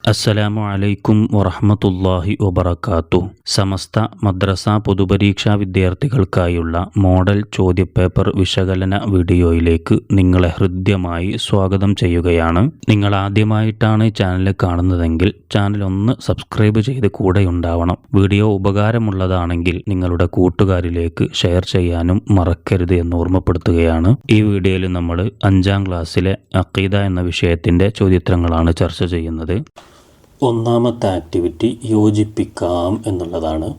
അസ്സലാമു അലൈക്കും വറഹ്മത്തുള്ളാഹി വബറകാതുഹു. സമസ്ത മദ്രസ പൊതുപരീക്ഷാ വിദ്യാർത്ഥികൾക്കായുള്ള മോഡൽ ചോദ്യപേപ്പർ വിശകലന വീഡിയോയിലേക്ക് നിങ്ങളെ ഹൃദ്യമായി സ്വാഗതം ചെയ്യുകയാണ്. നിങ്ങൾ ആദ്യമായിട്ടാണ് ചാനൽ കാണുന്നതെങ്കിൽ ചാനൽ ഒന്ന് സബ്സ്ക്രൈബ് ചെയ്ത് കൂടെയുണ്ടാവണം. വീഡിയോ ഉപകാരമുള്ളതാണെങ്കിൽ നിങ്ങളുടെ കൂട്ടുകാരിലേക്ക് ഷെയർ ചെയ്യാനും മറക്കരുത് എന്ന് ഓർമ്മപ്പെടുത്തുകയാണ്. ഈ വീഡിയോയിൽ നമ്മൾ 5ാം ക്ലാസ്സിലെ അഖീദ എന്ന വിഷയത്തിൻ്റെ ചോദ്യോത്തരങ്ങളാണ് ചർച്ച ചെയ്യുന്നത്. ഒന്നാമത്തെ ആക്ടിവിറ്റി യോജിപ്പിക്കാം എന്നുള്ളതാണ്.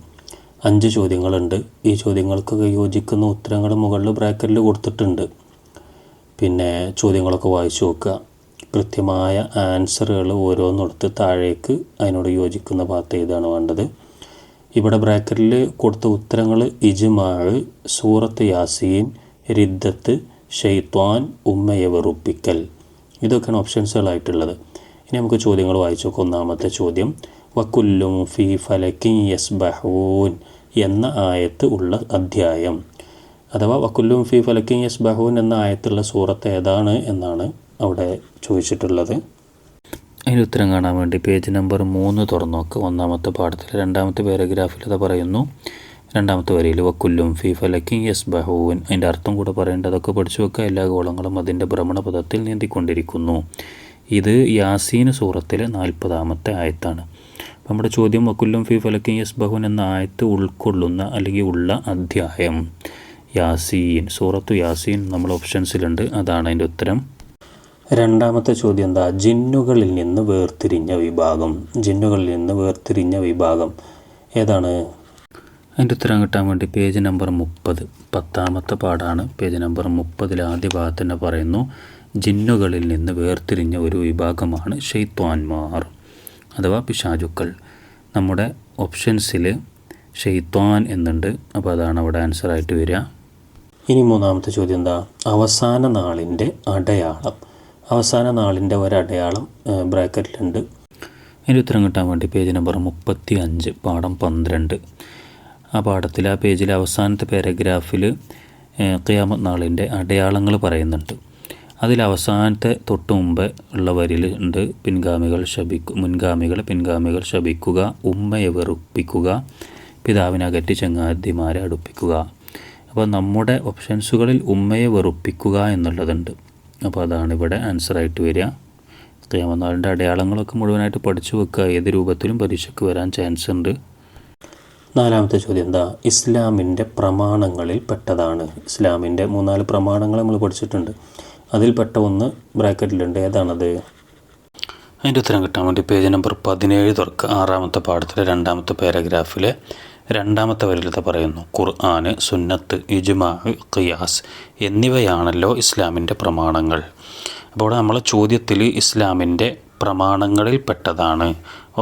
5 ചോദ്യങ്ങളുണ്ട്. ഈ ചോദ്യങ്ങൾക്കൊക്കെ യോജിക്കുന്ന ഉത്തരങ്ങൾ മുകളിൽ ബ്രാക്കറ്റിൽ കൊടുത്തിട്ടുണ്ട്. പിന്നെ ചോദ്യങ്ങളൊക്കെ വായിച്ചു നോക്കുക. കൃത്യമായ ആൻസറുകൾ ഓരോന്നെടുത്ത് താഴേക്ക് അതിനോട് യോജിക്കുന്ന ഭാഗത്ത് എഴുതാണ് വേണ്ടത്. ഇവിടെ ബ്രാക്കറ്റിൽ കൊടുത്ത ഉത്തരങ്ങൾ ഇജ്മാഅ്, സൂറത്ത് യാസീൻ, റിദ്ദത്ത്, ഷൈത്വാൻ, ഉമ്മയെ വെറുപ്പിക്കൽ, ഇതൊക്കെയാണ് ഓപ്ഷൻസുകളായിട്ടുള്ളത്. ഇനി നമുക്ക് ചോദ്യങ്ങൾ വായിച്ചു നോക്കാം. ഒന്നാമത്തെ ചോദ്യം, വക്കുല്ലും ഫി ഫലക്കിൻ യസ്ബഹൂൻ എന്ന ആയത്ത് ഉള്ള അധ്യായം, അഥവാ വക്കുല്ലും ഫി ഫലക്കിൻ യസ്ബഹൂൻ എന്ന ആയത്തുള്ള സൂറത്ത് ഏതാണ് എന്നാണ് അവിടെ ചോദിച്ചിട്ടുള്ളത്. അതിന് ഉത്തരം കാണാൻ വേണ്ടി പേജ് നമ്പർ 3 തുറന്നു നോക്കുക. ഒന്നാമത്തെ പാഠത്തിൽ 2ാമത്തെ പാരഗ്രാഫിൽ അത് പറയുന്നു. 2ാമത്തെ വരിയിൽ വക്കുല്ലും ഫി ഫലക്കിൻ യസ്ബഹൂൻ, അതിൻ്റെ അർത്ഥം കൂടെ പറയേണ്ടതൊക്കെ പഠിച്ചു വെക്കുക. എല്ലാ ഗോളങ്ങളും അതിൻ്റെ ഭ്രമണപഥത്തിൽ നീന്തിക്കൊണ്ടിരിക്കുന്നു. ഇത് യാസീൻ സൂറത്തിലെ 40ാമത്തെ ആയത്താണ്. നമ്മുടെ ചോദ്യം വക്കുല്ലും ഫി ഫലക്കിൻ യസ്ബഹൂൻ എന്ന ആയത്ത് ഉൾക്കൊള്ളുന്ന അല്ലെങ്കിൽ ഉള്ള അധ്യായം യാസീൻ, സൂറത്തു യാസീൻ നമ്മൾ ഓപ്ഷൻസിലുണ്ട്. അതാണ് അതിൻ്റെ ഉത്തരം. 2ാമത്തെ ചോദ്യം എന്താ? ജിന്നുകളിൽ നിന്ന് വേർതിരിഞ്ഞ വിഭാഗം. ജിന്നുകളിൽ നിന്ന് വേർതിരിഞ്ഞ വിഭാഗം ഏതാണ്? അതിൻ്റെ ഉത്തരം കിട്ടാൻ വേണ്ടി പേജ് നമ്പർ 30, 10ാമത്തെ പാഠമാണ്. പേജ് നമ്പർ 30 ആദ്യ ഭാഗത്ത് തന്നെ പറയുന്നു, ജിന്നുകളിൽ നിന്ന് വേർതിരിഞ്ഞ ഒരു വിഭാഗമാണ് ഷെയ്ത്വാൻമാർ അഥവാ പിശാചുക്കൾ. നമ്മുടെ ഓപ്ഷൻസിൽ ഷെയ്ത്വാൻ എന്നുണ്ട്. അപ്പോൾ അതാണ് അവിടെ ആൻസറായിട്ട് വരിക. ഇനി 3ാമത്തെ ചോദ്യം എന്താ? അവസാന നാളിൻ്റെ അടയാളം. അവസാന നാളിൻ്റെ ഒരടയാളം ബ്രാക്കറ്റിലുണ്ട്. അതിൻ്റെ ഉത്തരം കിട്ടാൻ വേണ്ടി പേജ് നമ്പർ 35, പാഠം 12. ആ പാഠത്തിൽ ആ പേജിലെ അവസാനത്തെ പാരഗ്രാഫിൽ ഖിയാമത്ത് നാളിൻ്റെ അടയാളങ്ങൾ പറയുന്നുണ്ട്. അതിൽ അവസാനത്തെ തൊട്ട് മുമ്പ് ഉള്ള വരിയിൽ ഉണ്ട്, പിൻഗാമികൾ ശപിക്കുക, ഉമ്മയെ വെറുപ്പിക്കുക, പിതാവിനകറ്റി ചങ്ങാതിമാരെ അടുപ്പിക്കുക. അപ്പോൾ നമ്മുടെ ഓപ്ഷൻസുകളിൽ ഉമ്മയെ വെറുപ്പിക്കുക എന്നുള്ളതുണ്ട്. അപ്പോൾ അതാണ് ഇവിടെ ആൻസറായിട്ട് വരിക. ഖിയാമത്ത് നാളിൻ്റെ അടയാളങ്ങളൊക്കെ മുഴുവനായിട്ട് പഠിച്ചു വെക്കുക. ഏത് രൂപത്തിലും പരീക്ഷയ്ക്ക് വരാൻ ചാൻസ് ഉണ്ട്. 4ാമത്തെ ചോദ്യം എന്താ? ഇസ്ലാമിൻ്റെ പ്രമാണങ്ങളിൽ പെട്ടതാണ്. ഇസ്ലാമിൻ്റെ 3-4 പ്രമാണങ്ങൾ നമ്മൾ പഠിച്ചിട്ടുണ്ട്. അതിൽപ്പെട്ട ഒന്ന് ബ്രാക്കറ്റിലുണ്ട്. ഏതാണത്? അതിൻ്റെ ഉത്തരം കിട്ടാൻ വേണ്ടി പേജ് നമ്പർ 17 തുറക്കുക. 6ാമത്തെ പാഠത്തിലെ 2ാമത്തെ പാരഗ്രാഫിലെ 2ാമത്തെ വരിയിലത്തെ പറയുന്നു, ഖുർആന്, സുന്നത്ത്, ഇജ്മാഅ്, ഖിയാസ് എന്നിവയാണല്ലോ ഇസ്ലാമിൻ്റെ പ്രമാണങ്ങൾ. അപ്പോൾ നമ്മൾ ചോദ്യത്തിൽ ഇസ്ലാമിൻ്റെ പ്രമാണങ്ങളിൽ പെട്ടതാണ്.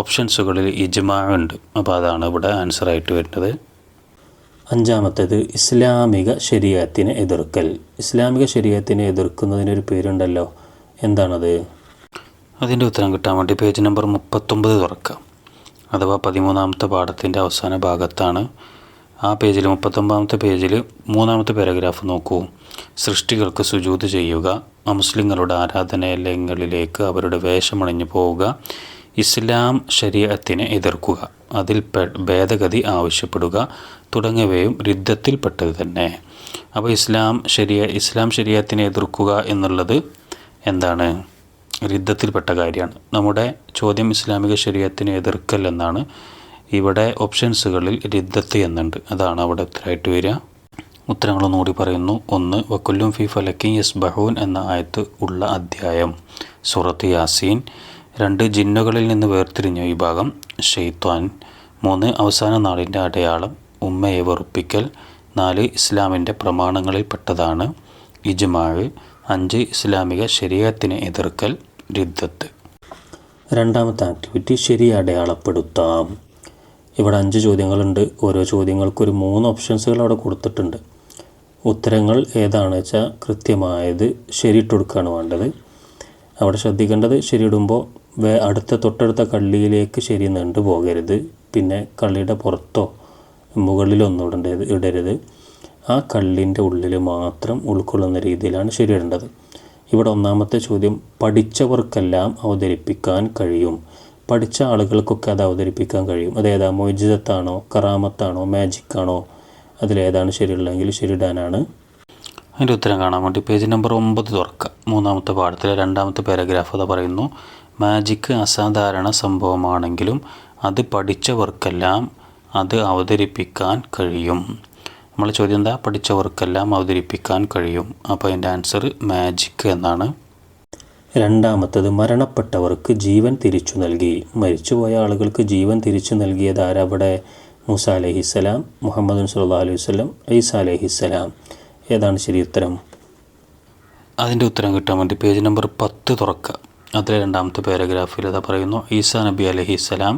ഓപ്ഷൻസുകളിൽ ഇജ്മാഅ് ഉണ്ട്. അപ്പോൾ അതാണ് ഇവിടെ ആൻസറായിട്ട് വരുന്നത്. 5ാമത്തേത് ഇസ്ലാമിക ശരീഅത്തിനെ എതിർക്കൽ. ഇസ്ലാമിക ശരീഅത്തിനെ എതിർക്കുന്നതിനൊരു പേരുണ്ടല്ലോ, എന്താണത്? അതിൻ്റെ ഉത്തരം കിട്ടാൻ വേണ്ടി പേജ് നമ്പർ 39 തുറക്കുക. അഥവാ 13ാമത്തെ പാഠത്തിൻ്റെ അവസാന ഭാഗത്താണ്. ആ പേജിൽ 39ാമത്തെ പേജിൽ 3ാമത്തെ പാരഗ്രാഫ് നോക്കൂ. സൃഷ്ടികൾക്ക് സുജൂദ് ചെയ്യുക, അമുസ്ലിങ്ങളുടെ ആരാധനാലയങ്ങളിലേക്ക് അവരുടെ വേഷമണിഞ്ഞു പോവുക, ഇസ്ലാം ശരീഅത്തിനെ എതിർക്കുക, അതിൽ ഭേദഗതി ആവശ്യപ്പെടുക തുടങ്ങിയവയും റിദ്ദത്തിൽപ്പെട്ടത് തന്നെ. അപ്പോൾ ഇസ്ലാം ശരീഅത്തിനെ എതിർക്കുക എന്നുള്ളത് എന്താണ്? റിദ്ദത്തിൽപ്പെട്ട കാര്യമാണ്. നമ്മുടെ ചോദ്യം ഇസ്ലാമിക ശരീഅത്തിനെ എതിർക്കൽ എന്നാണ്. ഇവിടെ ഓപ്ഷൻസുകളിൽ റിദ്ദത്ത് എന്നുണ്ട്. അതാണ് അവിടെ ഉത്തരമായിട്ട് വരിക. ഉത്തരങ്ങളൊന്നുകൂടി പറയുന്നു. 1, വക്കുല്ലും ഫി ഫലക്കിൻ യസ്ബഹൂൻ എന്ന ആയത്ത് ഉള്ള അധ്യായം സൂറത്ത് യാസീൻ. 2, ജിന്നുകളിൽ നിന്ന് വേർതിരിഞ്ഞ വിഭാഗം ഷെയ്ത്വാൻ. 3, അവസാന നാളിൻ്റെ അടയാളം ഉമ്മയെ വെറുപ്പിക്കൽ. 4, ഇസ്ലാമിൻ്റെ പ്രമാണങ്ങളിൽ പെട്ടതാണ് ഇജ്മാഅ്. 5, ഇസ്ലാമിക ശരീഅത്തിനെ എതിർക്കൽ, റിദ്ദത്ത്. 2ാമത്തെ ആക്ടിവിറ്റി ശരി അടയാളപ്പെടുത്താം. ഇവിടെ 5 ചോദ്യങ്ങളുണ്ട്. ഓരോ ചോദ്യങ്ങൾക്കൊരു 3 ഓപ്ഷൻസുകൾ അവിടെ കൊടുത്തിട്ടുണ്ട്. ഉത്തരങ്ങൾ ഏതാണെന്ന് വെച്ചാൽ കൃത്യമായത് ശരിയിട്ട് കൊടുക്കുകയാണ് വേണ്ടത്. അവിടെ ശ്രദ്ധിക്കേണ്ടത്, ശരിയിടുമ്പോൾ തൊട്ടടുത്ത കള്ളിയിലേക്ക് ശരി നീണ്ടു പോകരുത്. പിന്നെ കള്ളിയുടെ പുറത്തോ മുകളിലൊന്നും ഇടരുത്. ആ കള്ളിൻ്റെ ഉള്ളിൽ മാത്രം ഉൾക്കൊള്ളുന്ന രീതിയിലാണ് ശരിയിടേണ്ടത്. ഇവിടെ 1ാമത്തെ ചോദ്യം, പഠിച്ചവർക്കെല്ലാം അവതരിപ്പിക്കാൻ കഴിയും. പഠിച്ച ആളുകൾക്കൊക്കെ അത് അവതരിപ്പിക്കാൻ കഴിയും. അതേതാ, മൊയ്ജിസത്താണോ, കറാമത്താണോ, മാജിക്കാണോ? അതിലേതാണ് ശരിയുള്ളതെങ്കിൽ ശരിയിടാനാണ്. അതിൻ്റെ ഉത്തരം കാണാൻ വേണ്ടി പേജ് നമ്പർ 9 തുറക്കുക. 3-ാമത്തെ പാഠത്തിലെ 2-ാമത്തെ പാരഗ്രാഫ് അത് പറയുന്നു, മാജിക്ക് അസാധാരണ സംഭവമാണെങ്കിലും അത് പഠിച്ചവർക്കെല്ലാം അത് അവതരിപ്പിക്കാൻ കഴിയും. നമ്മൾ ചോദ്യം എന്താ? പഠിച്ചവർക്കെല്ലാം അവതരിപ്പിക്കാൻ കഴിയും. അപ്പോൾ അതിൻ്റെ ആൻസർ മാജിക്ക് എന്നാണ്. 2-ാമത്തത് മരണപ്പെട്ടവർക്ക് ജീവൻ തിരിച്ചു നൽകി. മരിച്ചുപോയ ആളുകൾക്ക് ജീവൻ തിരിച്ചു നൽകിയത് ആരവിടെ? മൂസ അലൈഹിസ്സലാം, മുഹമ്മദ് സല്ലല്ലാഹു അലൈഹി വസല്ലം, ഈസ അലൈഹിസ്സലാം. ഏതാണ് ശരി ഉത്തരം? അതിൻ്റെ ഉത്തരം കിട്ടാൻ വേണ്ടി പേജ് നമ്പർ 10 തുറക്കുക. അതിലെ 2-ാമത്തെ പാരഗ്രാഫിൽ അത് പറയുന്നു, ഈസാ നബി അലൈഹിസ്സലാം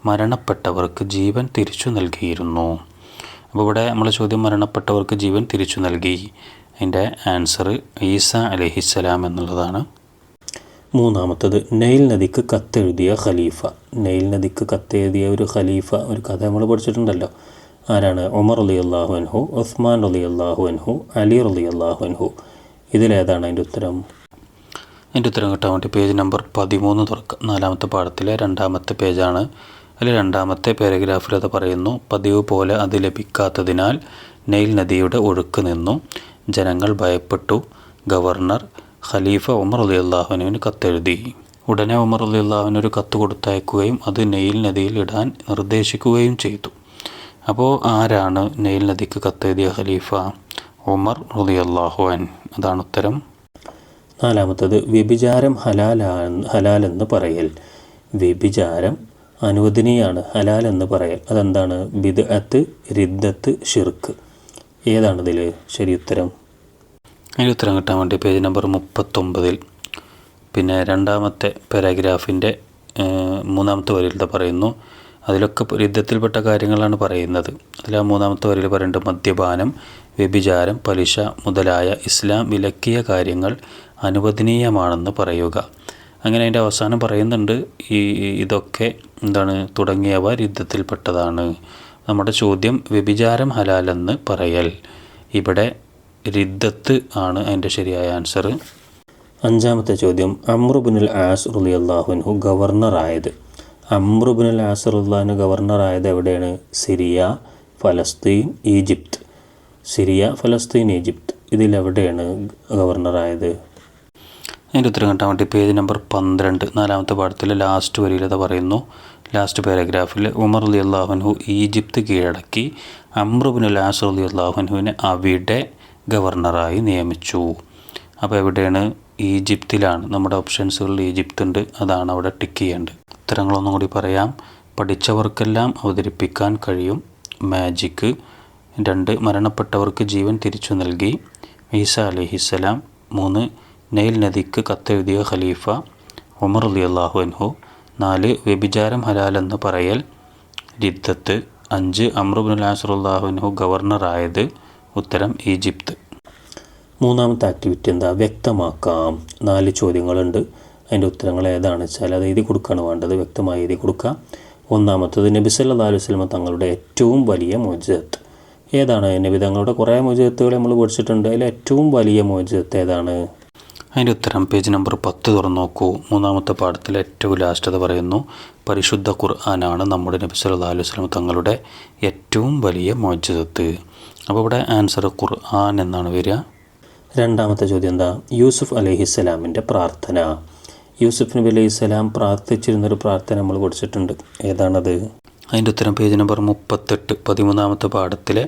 മരണപ്പെട്ടവർക്ക് ജീവൻ തിരിച്ചു നൽകിയിരുന്നു. അപ്പോൾ ഇവിടെ നമ്മളെ ചോദ്യം മരണപ്പെട്ടവർക്ക് ജീവൻ തിരിച്ചു നൽകി. അതിൻ്റെ ആൻസർ ഈസ അലൈഹിസ്സലാം എന്നുള്ളതാണ്. 3-ാമത്തത് നൈൽ നദിക്ക് കത്തെഴുതിയ ഖലീഫ. നൈൽ നദിക്ക് കത്തെഴുതിയ ഒരു ഖലീഫ, ഒരു കഥ നമ്മൾ പഠിച്ചിട്ടുണ്ടല്ലോ. ആരാണ്? ഉമർ റളിയല്ലാഹു അൻഹു, ഉസ്മാൻ റളിയല്ലാഹു അൻഹു, അലി റളിയല്ലാഹു അൻഹു. ഇതിലേതാണ് അതിൻ്റെ ഉത്തരം? അതിൻ്റെ ഉത്തരം കിട്ടാൻ വേണ്ടി പേജ് നമ്പർ 13 തുറക്കുക. 4-ാമത്തെ പാഠത്തിലെ 2-ാമത്തെ പേജാണ്. അതിൽ 2-ാമത്തെ പാരഗ്രാഫിൽ അത് പറയുന്നു, പതിവ് പോലെ അത് ലഭിക്കാത്തതിനാൽ നൈൽ നദിയുടെ ഒഴുക്ക് നിന്നു. ജനങ്ങൾ ഭയപ്പെട്ടു. ഗവർണർ ഖലീഫ ഉമർ റളിയല്ലാഹു അൻഹുവിന് കത്തെഴുതി. ഉടനെ ഉമർ റളിയല്ലാഹു അൻഹു ഒരു കത്ത് കൊടുത്തയക്കുകയും അത് നൈൽ നദിയിൽ ഇടാൻ നിർദ്ദേശിക്കുകയും ചെയ്തു. അപ്പോൾ ആരാണ് നൈൽ നദിക്ക് കത്തെഴുതിയ ഖലീഫ? ഉമർ റളിയല്ലാഹു അൻഹു. അതാണ് ഉത്തരം. 4-ാമത്തത് വ്യഭിചാരം ഹലാലെന്ന് പറയൽ. വ്യഭിചാരം അനുവദനീയാണ്, ഹലാലെന്ന് പറയൽ അതെന്താണ്? ബിദ്അത്ത്, റിദ്ദത്ത്, ഷിർക്ക്. ഏതാണിതിൽ ശരി ഉത്തരം? അതിൻ്റെ ഉത്തരം കിട്ടാൻ വേണ്ടി പേജ് നമ്പർ 39 പിന്നെ 2-ാമത്തെ പാരഗ്രാഫിൻ്റെ 3-ാമത്തെ വരിയിൽ പറയുന്നു, അതിലൊക്കെ യുദ്ധത്തിൽപ്പെട്ട കാര്യങ്ങളാണ് പറയുന്നത്. അതിൽ ആ 3-ാമത്തെ വരിയിൽ പറയുന്നുണ്ട്, മദ്യപാനം, വ്യഭിചാരം, പലിശ മുതലായ ഇസ്ലാം വിലക്കിയ കാര്യങ്ങൾ അനുവദനീയമാണെന്ന് പറയുക. അങ്ങനെ അതിൻ്റെ അവസാനം പറയുന്നുണ്ട്, ഇതൊക്കെ എന്താണ് തുടങ്ങിയവ യുദ്ധത്തിൽപ്പെട്ടതാണ്. നമ്മുടെ ചോദ്യം വ്യഭിചാരം ഹലാലെന്ന് പറയൽ. ഇവിടെ റിദ്ദത്ത് ആണ് അതിൻ്റെ ശരിയായ ആൻസർ. 5-ാമത്തെ ചോദ്യം, അംർ ഇബ്നുൽ ആസ് റളിയല്ലാഹു അൻഹു ഗവർണറായത്. അംർ ഇബ്നുൽ ആസ് റളിയല്ലാഹു അൻഹു ഗവർണറായത് എവിടെയാണ്? സിറിയ, ഫലസ്തീൻ, ഈജിപ്ത്. സിറിയ, ഫലസ്തീൻ, ഈജിപ്ത്. ഇതിലെവിടെയാണ് ഗവർണറായത്? അതിൻ്റെ ഉത്തരം കിട്ടാൻ വേണ്ടി പേജ് നമ്പർ 12 4-ാമത്തെ പാഠത്തിലെ ലാസ്റ്റ് വരിയിൽ അത് പറയുന്നു, ലാസ്റ്റ് പാരഗ്രാഫിൽ ഉമർ റളിയല്ലാഹു അൻഹു ഈജിപ്ത് കീഴടക്കി അംർ ഇബ്നുൽ ആസ് റളിയല്ലാഹു അൻഹുവിനെ അവിടെ ഗവർണറായി നിയമിച്ചു. അപ്പോൾ എവിടെയാണ്? ഈജിപ്തിലാണ്. നമ്മുടെ ഓപ്ഷൻസുകളിൽ ഈജിപ്ത് ഉണ്ട്, അതാണ് അവിടെ ടിക്ക് ചെയ്യേണ്ടത്. ഉത്തരങ്ങളൊന്നും കൂടി പറയാം. പഠിച്ചവർക്കെല്ലാം അവതരിപ്പിക്കാൻ കഴിയും, മാജിക്ക്. 2 മരണപ്പെട്ടവർക്ക് ജീവൻ തിരിച്ചു നൽകി, ഈസ അലൈഹിസ്സലാം. 3 നൈൽ നദിക്ക് കത്തെഴുതിയ ഖലീഫ ഉമർ റളിയല്ലാഹു അൻഹു. 4 വ്യഭിചാരം ഹലാലെന്ന് പറയൽ, റിദ്ദത്ത്. 5 അംർ ഇബ്നുൽ ആസ് റളിയല്ലാഹു അൻഹു ഗവർണറായത്. ഉത്തരം ഈജിപ്ത്. 3-ാമത്തെ ആക്ടിവിറ്റി എന്താ? വ്യക്തമാക്കാം. 4 ചോദ്യങ്ങളുണ്ട്. അതിൻ്റെ ഉത്തരങ്ങൾ ഏതാണെന്ന് വെച്ചാൽ അത് എഴുതി കൊടുക്കുകയാണ് വേണ്ടത്. വ്യക്തമായി എഴുതി കൊടുക്കുക. 1-ാമത്തത് നബി സല്ലല്ലാഹു അലൈഹി വസല്ലം തങ്ങളുടെ ഏറ്റവും വലിയ മുഅ്ജിസത്ത് ഏതാണ്? നബി തങ്ങളുടെ കുറേ മുഅ്ജിസത്തുകൾ നമ്മൾ പഠിച്ചിട്ടുണ്ട്. അതിൽ ഏറ്റവും വലിയ മുഅ്ജിസത്ത് ഏതാണ്? അതിൻ്റെ ഉത്തരം പേജ് നമ്പർ 10 തുറന്നു നോക്കൂ. 3-ാമത്തെ പാഠത്തിൽ ഏറ്റവും ലാസ്റ്റ് അത് പറയുന്നു, പരിശുദ്ധ ഖുർആനാണ് നമ്മുടെ നബി സല്ലല്ലാഹു അലൈഹി വസല്ലം തങ്ങളുടെ ഏറ്റവും വലിയ മുഅ്ജിസത്ത്. അപ്പോൾ ഇവിടെ ആൻസർ ഖുർആൻ എന്നാണ് വരിക. 2-ാമത്തെ ചോദ്യം എന്താ? യൂസുഫ് അലൈഹിസ്സലാമിൻ്റെ പ്രാർത്ഥന. യൂസുഫ് നബി അലൈഹിസ്സലാം പ്രാർത്ഥിച്ചിരുന്നൊരു പ്രാർത്ഥന നമ്മൾ പഠിച്ചിട്ടുണ്ട്. ഏതാണത്? അതിൻ്റെ ഉത്തരം പേജ് നമ്പർ 38 13-ാമത്തെ പാഠത്തിലെ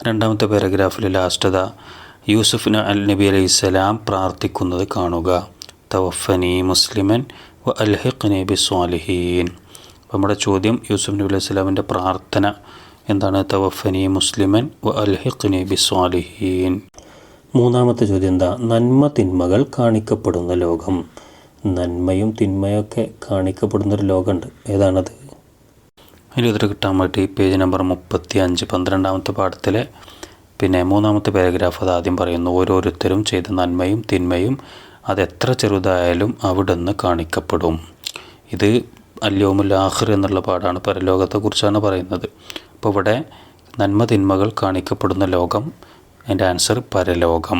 2-ാമത്തെ പാരഗ്രാഫിലെ ലാസ്റ്റത യൂസുഫ് നബി അലൈഹിസ്സലാം പ്രാർത്ഥിക്കുന്നത് കാണുക. തവഫനി മുസ്ലിമൻ വ അൽഹിഖ്നി ബിസ്സാലിഹീൻ. അപ്പോൾ നമ്മുടെ ചോദ്യം യൂസുഫ് നബി അലൈഹിസ്സലാമിൻ്റെ പ്രാർത്ഥന എന്താണ്? തവഫനി മുസ്ലിമൻ വ അൽഹിഖ്നി ബിസ്സാലിഹീൻ. 3-ാമത്തെ ചോദ്യം എന്താ? നന്മ തിന്മകൾ കാണിക്കപ്പെടുന്ന ലോകം. നന്മയും തിന്മയൊക്കെ കാണിക്കപ്പെടുന്നൊരു ലോകമുണ്ട്. ഏതാണത്? അതിൽ ഉത്തരം കിട്ടാൻ വേണ്ടി പേജ് നമ്പർ 35 12-ാമത്തെ പാഠത്തിലെ 3-ാമത്തെ പാരഗ്രാഫ് അത് ആദ്യം പറയുന്നു, ഓരോരുത്തരും ചെയ്ത നന്മയും തിന്മയും അതെത്ര ചെറുതായാലും അവിടുന്ന് കാണിക്കപ്പെടും. ഇത് അൽ-യൗമുൽ ആഖിർ എന്നുള്ള പാഠാണ്, പരലോകത്തെക്കുറിച്ചാണ് പറയുന്നത്. അപ്പോൾ ഇവിടെ നന്മ തിന്മകൾ കാണിക്കപ്പെടുന്ന ലോകം, അതിൻ്റെ ആൻസർ പരലോകം.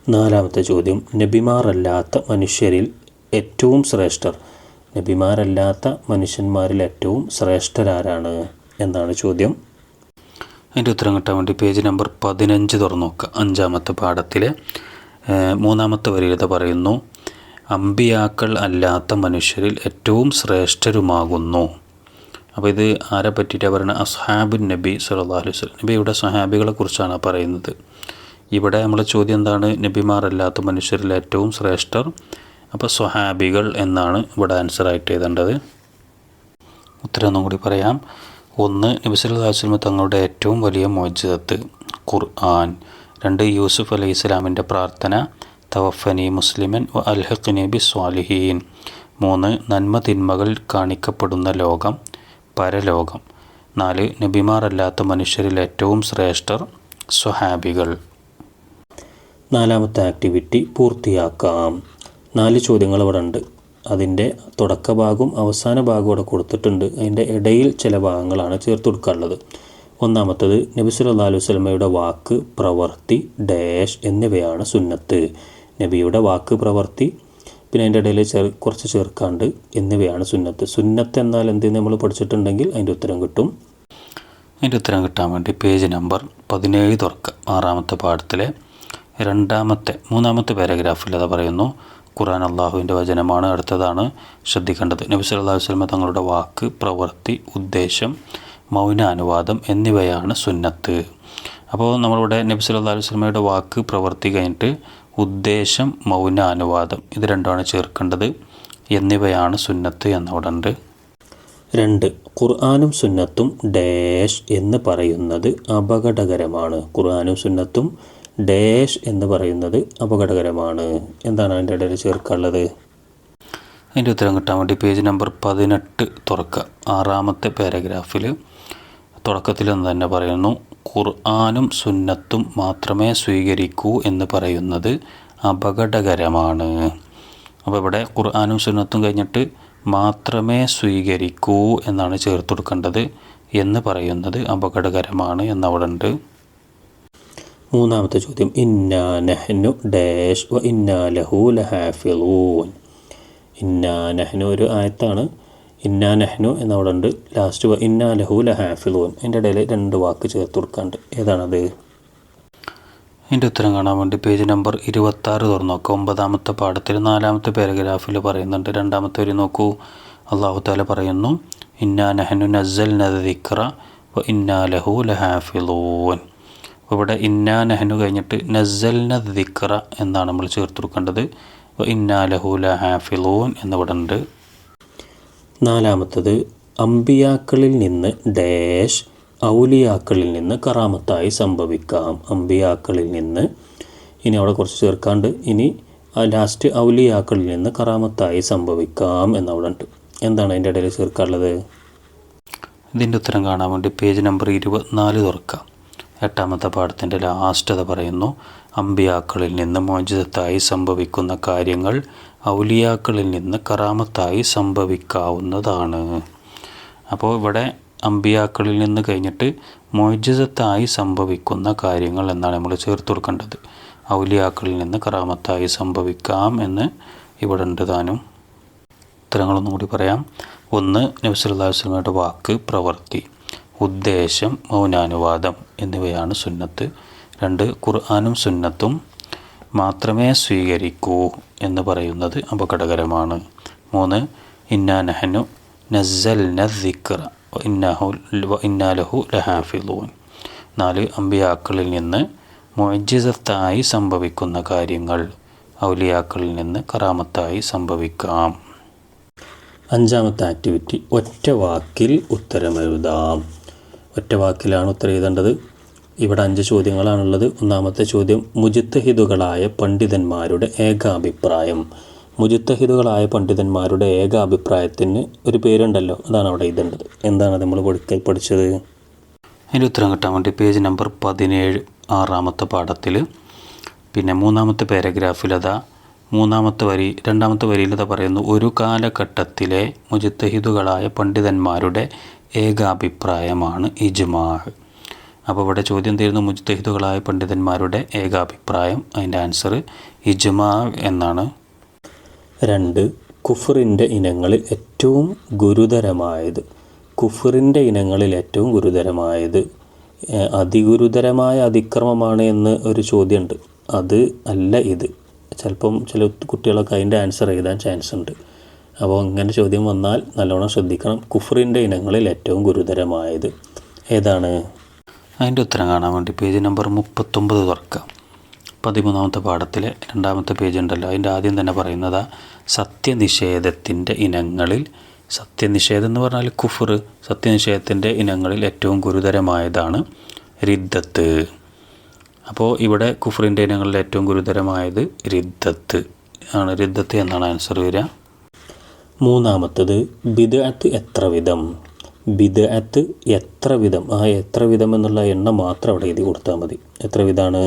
4-ാമത്തെ ചോദ്യം, നബിമാരല്ലാത്ത മനുഷ്യരിൽ ഏറ്റവും ശ്രേഷ്ഠർ. നബിമാരല്ലാത്ത മനുഷ്യന്മാരിൽ ഏറ്റവും ശ്രേഷ്ഠരാരാണ് എന്നാണ് ചോദ്യം. അതിൻ്റെ ഉത്തരം കിട്ടാൻ വേണ്ടി പേജ് നമ്പർ 15 തുറന്നു നോക്കുക. 5-ാമത്തെ പാഠത്തിലെ 3-ാമത്തെ വരിയിൽ പറയുന്നു, അമ്പിയാക്കൾ അല്ലാത്ത മനുഷ്യരിൽ ഏറ്റവും ശ്രേഷ്ഠരുമാകുന്നു. അപ്പോൾ ഇത് ആരെ പറ്റിയിട്ടാണ് പറയുന്നത്? അസ്ഹാബുൻ നബി സല്ലല്ലാഹു അലൈഹി വസല്ലം. നബിയുടെ സ്വഹാബികളെ കുറിച്ചാണ് പറയുന്നത്. ഇവിടെ നമ്മളെ ചോദ്യം എന്താണ്? നബിമാരല്ലാത്ത മനുഷ്യരിൽ ഏറ്റവും ശ്രേഷ്ഠർ. അപ്പോൾ സ്വഹാബികൾ എന്നാണ് ഇവിടെ ആൻസറായിട്ട് എഴുതേണ്ടത്. ഉത്തരം ഒന്നും കൂടി പറയാം. 1. നബി സല്ലല്ലാഹു അലൈഹി വസല്ലം തങ്ങളുടെ ഏറ്റവും വലിയ മുഅ്ജിസത്ത് ഖുർആൻ. 2. യൂസുഫ് അലൈഹിസ്സലാമിൻ്റെ പ്രാർത്ഥന തവഫനി മുസ്ലിമൻ വ അൽഹിഖ്നി ബിസ്വാലിഹീൻ. 3. നന്മ തിന്മകൾ കാണിക്കപ്പെടുന്ന ലോകം പരലോകം. 4. നബിമാരല്ലാത്ത മനുഷ്യരിൽ ഏറ്റവും ശ്രേഷ്ഠർ സ്വഹാബികൾ. 4-ാമത്തെ ആക്ടിവിറ്റി പൂർത്തിയാക്കാം. 4 ചോദ്യങ്ങൾ ഇവിടെ ഉണ്ട്. അതിൻ്റെ തുടക്ക ഭാഗവും അവസാന ഭാഗവും ഇവിടെ കൊടുത്തിട്ടുണ്ട്. അതിൻ്റെ ഇടയിൽ ചില ഭാഗങ്ങളാണ് ചേർത്ത് കൊടുക്കാനുള്ളത്. 1-ാമത്തേത് നബി സല്ലല്ലാഹു അലൈഹി വസല്ലമയുടെ വാക്ക് പ്രവൃത്തി ഡാഷ് എന്നിവയാണ് സുന്നത്ത്. നബിയുടെ വാക്ക് പ്രവൃത്തി പിന്നെ അതിൻ്റെ ഇടയിൽ കുറച്ച് ചേർക്കാണ്ട് എന്നിവയാണ് സുന്നത്ത്. സുന്നത്ത് എന്നാൽ എന്തെന്ന് നമ്മൾ പഠിച്ചിട്ടുണ്ടെങ്കിൽ അതിൻ്റെ ഉത്തരം കിട്ടും. അതിൻ്റെ ഉത്തരം കിട്ടാൻ വേണ്ടി പേജ് നമ്പർ 17 തുറക്കുക. 6-ാമത്തെ പാഠത്തിലെ 3-ാമത്തെ പാരഗ്രാഫിൽ അത് പറയുന്നു, ഖുർആൻ അള്ളാഹുവിൻ്റെ വചനമാണ്. അടുത്തതാണ് ശ്രദ്ധിക്കേണ്ടത്. നബി സല്ലല്ലാഹു അലൈഹി വസല്ലം തങ്ങളുടെ വാക്ക് പ്രവൃത്തി ഉദ്ദേശം മൗനാനുവാദം എന്നിവയാണ് സുന്നത്ത്. അപ്പോൾ നമ്മളിവിടെ നബി സല്ലല്ലാഹു അലൈഹി വസല്ലമയുടെ വാക്ക് പ്രവൃത്തി കഴിഞ്ഞിട്ട് ഉദ്ദേശം മൗനാനുവാദം ഇത് രണ്ടുമാണ് ചേർക്കേണ്ടത്. എന്നിവയാണ് സുന്നത്ത് എന്നവിടെ ഉണ്ട്. 2. ഖുർആനും സുന്നത്തും ഡാഷ് എന്ന് പറയുന്നത് അപകടകരമാണ്. ഖുർആനും സുന്നത്തും ഡാഷ് എന്ന് പറയുന്നത് അപകടകരമാണ്. എന്താണ് അതിൻ്റെ ഇടയിൽ ചേർക്കാനുള്ളത്? അതിൻ്റെ ഉത്തരം കിട്ടാൻ വേണ്ടി പേജ് നമ്പർ 18 തുറക്കുക. 6-ാമത്തെ പാരഗ്രാഫിൽ തുടക്കത്തിൽ നിന്ന് തന്നെ പറയുന്നു, ഖുർആനും സുന്നത്തും മാത്രമേ സ്വീകരിക്കൂ എന്ന് പറയുന്നത് അപകടകരമാണ്. അപ്പോൾ ഇവിടെ ഖുർആനും സുന്നത്തും കഴിഞ്ഞിട്ട് മാത്രമേ സ്വീകരിക്കൂ എന്നാണ് ചേർത്ത് കൊടുക്കേണ്ടത്. എന്ന് പറയുന്നത് അപകടകരമാണ് എന്നവിടെ ഉണ്ട്. 3-ാമത്തെ ചോദ്യം, ഇന്നാ നഹ്നു ഡാഷ് വ ഇന്നാ ലഹു ലഹാഫിളൂൻ. ഇന്നാ നഹ്നു ഒരു ആയത്താണ്. ഇന്നാ നഹ്നു എന്നവിടെ ഉണ്ട്. ലാസ്റ്റ് വ ഇന്നാ ലഹു ലഹാഫിളൂൻ. അതിൻ്റെ ഇടയിൽ 2 വാക്ക് ചേർത്ത് കൊടുക്കാണ്ട്. ഏതാണത്? അതിൻ്റെ ഉത്തരം കാണാൻ വേണ്ടി പേജ് നമ്പർ 26 തുറന്നു നോക്കുക. 9-ാമത്തെ പാഠത്തിൽ 4-ാമത്തെ പാരഗ്രാഫിൽ പറയുന്നുണ്ട്. 2-ാമത്തെ വരി നോക്കൂ. അല്ലാഹു തആല പറയുന്നു, ഇന്നാ നഹ്നു നസ്സൽന ദിക്റ വ ഇന്നാ ലഹു ലഹാഫിളൂൻ. അപ്പോൾ ഇവിടെ ഇന്നാ നഹ്നു കഴിഞ്ഞിട്ട് നസ്സൽന ദിക്റ എന്നാണ് നമ്മൾ ചേർത്ത് കൊടുക്കേണ്ടത്. വ ഇന്നാ ലഹു ലഹാഫിളൂൻ എന്നിവിടെ ഉണ്ട്. 4-ാമത്തേത് അമ്പിയാക്കളിൽ നിന്ന് ഡാഷ് ഔലിയാക്കളിൽ നിന്ന് കറാമത്തായി സംഭവിക്കാം. അമ്പിയാക്കളിൽ നിന്ന് ഇനി അവിടെ കുറച്ച് ചേർക്കാണ്ട് ഇനി ലാസ്റ്റ് ഔലിയാക്കളിൽ നിന്ന് കറാമത്തായി സംഭവിക്കാം എന്നവിടെ ഉണ്ട്. എന്താണ് അതിൻ്റെ ഇടയിൽ ചേർക്കാനുള്ളത്? ഇതിൻ്റെ ഉത്തരം കാണാൻ വേണ്ടി പേജ് നമ്പർ 24 തുറക്കാം. 8-ാമത്തെ പാഠത്തിൻ്റെ ലാസ്റ്റ് അത് പറയുന്നു, അമ്പിയാക്കളിൽ നിന്ന് മോചിതത്തായി സംഭവിക്കുന്ന കാര്യങ്ങൾ ഔലിയാക്കളിൽ നിന്ന് കറാമത്തായി സംഭവിക്കാവുന്നതാണ്. അപ്പോൾ ഇവിടെ അമ്പിയാക്കളിൽ നിന്ന് കഴിഞ്ഞിട്ട് മോചിതത്തായി സംഭവിക്കുന്ന കാര്യങ്ങൾ എന്നാണ് നമ്മൾ ചേർത്ത് കൊടുക്കേണ്ടത്. ഔലിയാക്കളിൽ നിന്ന് കറാമത്തായി സംഭവിക്കാം എന്ന് ഇവിടെ ഉണ്ട് താനും. ഉത്തരങ്ങളൊന്നും കൂടി പറയാം. 1. നബി സല്ലല്ലാഹു അലൈഹി വസല്ലമയുടെ വാക്ക് പ്രവൃത്തി ഉദ്ദേശം മൗനാനുവാദം എന്നിവയാണ് സുന്നത്ത്. 2. ഖുർആനും സുന്നത്തും മാത്രമേ സ്വീകരിക്കൂ എന്ന് പറയുന്നത് അപകടകരമാണ്. 3. ഇന്നാ നഹ്നു നസ്സൽന ദിക്റ വ ഇന്നാ ലഹു ലഹാഫിളൂൻ. 4. അമ്പിയാക്കളിൽ നിന്ന് മുഅ്ജിസത്തായി സംഭവിക്കുന്ന കാര്യങ്ങൾ ഔലിയാക്കളിൽ നിന്ന് കറാമത്തായി സംഭവിക്കാം. 5-ാമത്തെ ആക്ടിവിറ്റി ഒറ്റ വാക്കിൽ ഉത്തരമെഴുതാം. ഒറ്റ വാക്കിലാണ് ഉത്തരം എഴുതേണ്ടത്. ഇവിടെ 5 ചോദ്യങ്ങളാണുള്ളത്. 1-ാമത്തെ ചോദ്യം, മുജ്തഹിദുകളായ പണ്ഡിതന്മാരുടെ ഏകാഭിപ്രായം. മുജ്തഹിദുകളായ പണ്ഡിതന്മാരുടെ ഏകാഭിപ്രായത്തിന് ഒരു പേരുണ്ടല്ലോ, അതാണ് അവിടെ എഴുതേണ്ടത്. എന്താണ് നമ്മൾ പഠിച്ചത്? അതിൻ്റെ ഉത്തരം കിട്ടാൻ വേണ്ടി പേജ് നമ്പർ 17 6-ാമത്തെ പാഠത്തിൽ പിന്നെ 3-ാമത്തെ പാരഗ്രാഫിൽ അതാ 2-ാമത്തെ വരിയിൽ പറയുന്നു, ഒരു കാലഘട്ടത്തിലെ മുജ്തഹിദുകളായ പണ്ഡിതന്മാരുടെ ഏകാഭിപ്രായമാണ് ഇജ്മാ. അപ്പോൾ ഇവിടെ ചോദ്യം തീരുന്നു, മുജ്തഹിദുകളായ പണ്ഡിതന്മാരുടെ ഏകാഭിപ്രായം. അതിൻ്റെ ആൻസർ ഇജ്മാ എന്നാണ്. 2. കുഫറിൻ്റെ ഇനങ്ങളിൽ ഏറ്റവും ഗുരുതരമായത്. കുഫറിൻ്റെ ഇനങ്ങളിൽ ഏറ്റവും ഗുരുതരമായത് അതിഗുരുതരമായ അതിക്രമമാണ് എന്ന് ഒരു ചോദ്യമുണ്ട്. അത് അല്ല ഇത്. ചിലപ്പം ചില കുട്ടികളൊക്കെ അതിൻ്റെ ആൻസർ എഴുതാൻ ചാൻസ് ഉണ്ട്. അപ്പോൾ ഇങ്ങനെ ചോദ്യം വന്നാൽ നല്ലോണം ശ്രദ്ധിക്കണം. കുഫറിൻ്റെ ഇനങ്ങളിൽ ഏറ്റവും ഗുരുതരമായത് ഏതാണ്? അതിൻ്റെ ഉത്തരം കാണാൻ വേണ്ടി പേജ് നമ്പർ 39 തുറക്കുക. 13ാമത്തെ പാഠത്തിലെ 2ാമത്തെ പേജ് ഉണ്ടല്ലോ, അതിൻ്റെ ആദ്യം തന്നെ പറയുന്നത് സത്യനിഷേധത്തിൻ്റെ ഇനങ്ങളിൽ, സത്യനിഷേധം എന്ന് പറഞ്ഞാൽ കുഫർ, സത്യനിഷേധത്തിൻ്റെ ഇനങ്ങളിൽ ഏറ്റവും ഗുരുതരമായതാണ് റിദ്ദത്ത്. അപ്പോൾ ഇവിടെ കുഫറിൻ്റെ ഇനങ്ങളിൽ ഏറ്റവും ഗുരുതരമായത് റിദ്ദത്ത് ആണ്. റിദ്ദത്ത് എന്നാണ് ആൻസർ വരിക. 3ാമത്തത് ബിദ്അത്ത് എത്ര വിധം. ബിദ്അത്ത് എത്ര വിധം. ആ എത്ര വിധം എന്നുള്ള എണ്ണം മാത്രം അവിടെ എഴുതി കൊടുത്താൽ മതി. എത്ര വിധമാണ്?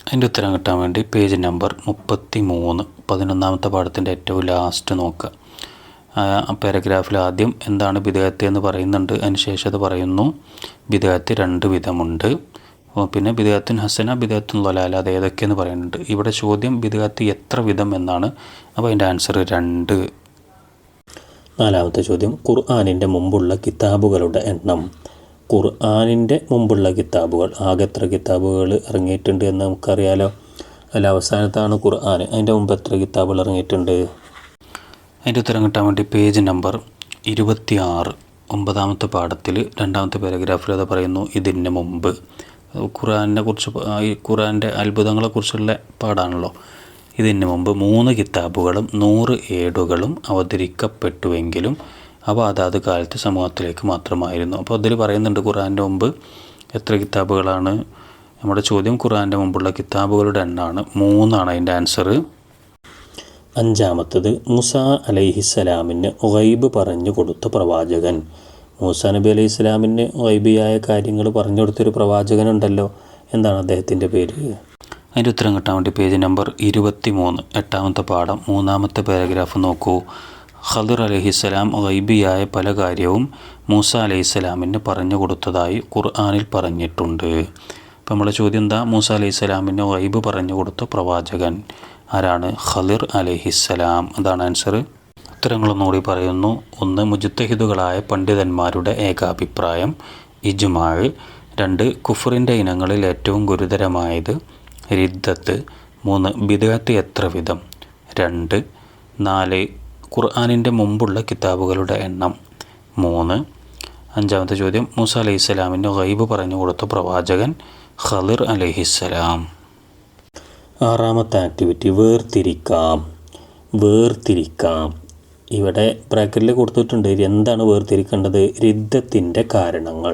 അതിൻ്റെ ഉത്തരം കിട്ടാൻ വേണ്ടി പേജ് നമ്പർ 33 11ാമത്തെ പാഠത്തിൻ്റെ ഏറ്റവും ലാസ്റ്റ് നോക്കുക. പാരഗ്രാഫിൽ ആദ്യം എന്താണ് ബിദ്അത്ത് എന്ന് പറയുന്നുണ്ട്. അതിനുശേഷം അത് പറയുന്നു ബിദ്അത്ത് 2 വിധമുണ്ട്. പിന്നെ ബിദ്അത്തുൻ ഹസന, ബിദ്അത്തുൻ ളലാല, അത് ഏതൊക്കെയെന്ന് പറയുന്നുണ്ട്. ഇവിടെ ചോദ്യം ബിദ്അത്ത് എത്ര വിധം എന്നാണ്. അപ്പോൾ അതിൻ്റെ ആൻസർ 2. 4ാമത്തെ ചോദ്യം ഖുർആനിൻ്റെ മുമ്പുള്ള കിതാബുകളുടെ എണ്ണം. ഖുർആനിൻ്റെ മുമ്പുള്ള കിതാബുകൾ ആകെ എത്ര കിതാബുകൾ ഇറങ്ങിയിട്ടുണ്ട് എന്ന് നമുക്കറിയാലോ. അതിൽ അവസാനത്താണ് ഖുർആൻ. അതിൻ്റെ മുമ്പ് എത്ര കിതാബുകൾ ഇറങ്ങിയിട്ടുണ്ട്? അതിൻ്റെ ഉത്തരം കിട്ടാൻ വേണ്ടി പേജ് നമ്പർ 26 9ാമത്തെ പാഠത്തിൽ 2ാമത്തെ പാരഗ്രാഫിൽ അത് പറയുന്നു ഇതിന് മുമ്പ്. ഖുർആനെ കുറിച്ച്, ഈ ഖുർആൻ്റെ അത്ഭുതങ്ങളെക്കുറിച്ചുള്ള പാഠാണല്ലോ. ഇതിന് മുമ്പ് 3 കിതാബുകളും 100 ഏടുകളും അവതരിക്കപ്പെട്ടുവെങ്കിലും അവ അതാത് കാലത്ത് സമൂഹത്തിലേക്ക് മാത്രമായിരുന്നു. അപ്പോൾ അതിൽ പറയുന്നുണ്ട് ഖുർആൻ്റെ മുമ്പ് എത്ര കിതാബുകളാണ്. നമ്മുടെ ചോദ്യം ഖുർആൻ്റെ മുമ്പുള്ള കിതാബുകളുടെ എണ്ണമാണ്. 3 ആണ് അതിൻ്റെ ആൻസർ. 5ാമത്തത് മൂസാ അലൈഹിസ്സലാമിന് ഗൈബ് പറഞ്ഞു കൊടുത്ത പ്രവാചകൻ. മൂസാ നബി അലൈഹി സ്വലാമിന് ഗൈബിയായ കാര്യങ്ങൾ പറഞ്ഞു കൊടുത്തൊരു പ്രവാചകനുണ്ടല്ലോ. എന്താണ് അദ്ദേഹത്തിൻ്റെ പേര്? അതിൻ്റെ ഉത്തരം കിട്ടാൻ വേണ്ടി പേജ് നമ്പർ 23 8ാമത്തെ പാഠം 3ാമത്തെ പാരഗ്രാഫ് നോക്കൂ. ഖദിർ അലൈഹിസ്സലാം ഗൈബിയായ പല കാര്യവും മൂസ അലൈഹിസ്സലാമിന് പറഞ്ഞു കൊടുത്തതായി ഖുർആനിൽ പറഞ്ഞിട്ടുണ്ട്. അപ്പോൾ നമ്മുടെ ചോദ്യം എന്താ? മൂസ അലൈഹിസ്സലാമിന് ഗൈബ് പറഞ്ഞു കൊടുത്ത പ്രവാചകൻ ആരാണ്? ഖദിർ അലൈഹിസ്സലാം. അതാണ് ആൻസർ. ഉത്തരങ്ങളൊന്നുകൂടി പറയുന്നു. 1 മുജ്തഹിദുകളായ പണ്ഡിതന്മാരുടെ ഏകാഭിപ്രായം ഇജ്മാഅ്. 2 കുഫറിൻ്റെ ഇനങ്ങളിൽ ഏറ്റവും ഗുരുതരമായത് റിദ്ദത്ത്. 3 ബിദ്അത്ത് എത്ര വിധം. 2. 4 ഖുർആനിൻ്റെ മുമ്പുള്ള കിതാബുകളുടെ എണ്ണം. 3. 5ാമത്തെ ചോദ്യം മൂസ അലൈഹിസ്സലാമിന് ഗൈബ് പറഞ്ഞു കൊടുത്ത പ്രവാചകൻ ഖദിർ അലൈഹിസ്സലാം. 6ാമത്തെ ആക്ടിവിറ്റി വേർതിരിക്കാം. വേർതിരിക്കാം. ഇവിടെ ബ്രാക്കറ്റിൽ കൊടുത്തിട്ടുണ്ട് എന്താണ് വേർതിരിക്കേണ്ടത്. റിദ്ദത്തിൻ്റെ കാരണങ്ങൾ.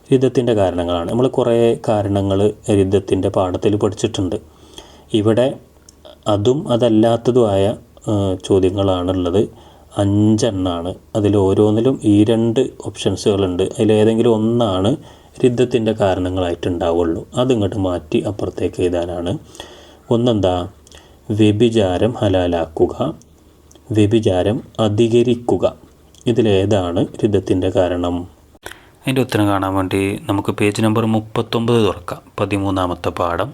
റിദ്ദത്തിൻ്റെ കാരണങ്ങളാണ്. നമ്മൾ കുറേ കാരണങ്ങൾ റിദ്ദത്തിൻ്റെ പാഠത്തിൽ പഠിച്ചിട്ടുണ്ട്. ഇവിടെ അതും അതല്ലാത്തതുമായ ചോദ്യങ്ങളാണുള്ളത്. 5 എണ്ണമാണ്. അതിൽ ഓരോന്നിലും ഈ 2 ഓപ്ഷൻസുകളുണ്ട്. അതിലേതെങ്കിലും ഒന്നാണ് റിദ്ദത്തിൻ്റെ കാരണങ്ങളായിട്ടുണ്ടാവുള്ളൂ. അതിങ്ങോട്ട് മാറ്റി അപ്പുറത്തേക്ക് എഴുതാനാണ്. ഒന്നെന്താ? വ്യഭിചാരം ഹലാലാക്കുക, വ്യഭിചാരം അധികരിക്കുക. ഇതിലേതാണ് റിദ്ദത്തിൻ്റെ കാരണം? അതിൻ്റെ ഉത്തരം കാണാൻ വേണ്ടി നമുക്ക് പേജ് നമ്പർ 39 തുറക്കാം. 13ാമത്തെ പാഠം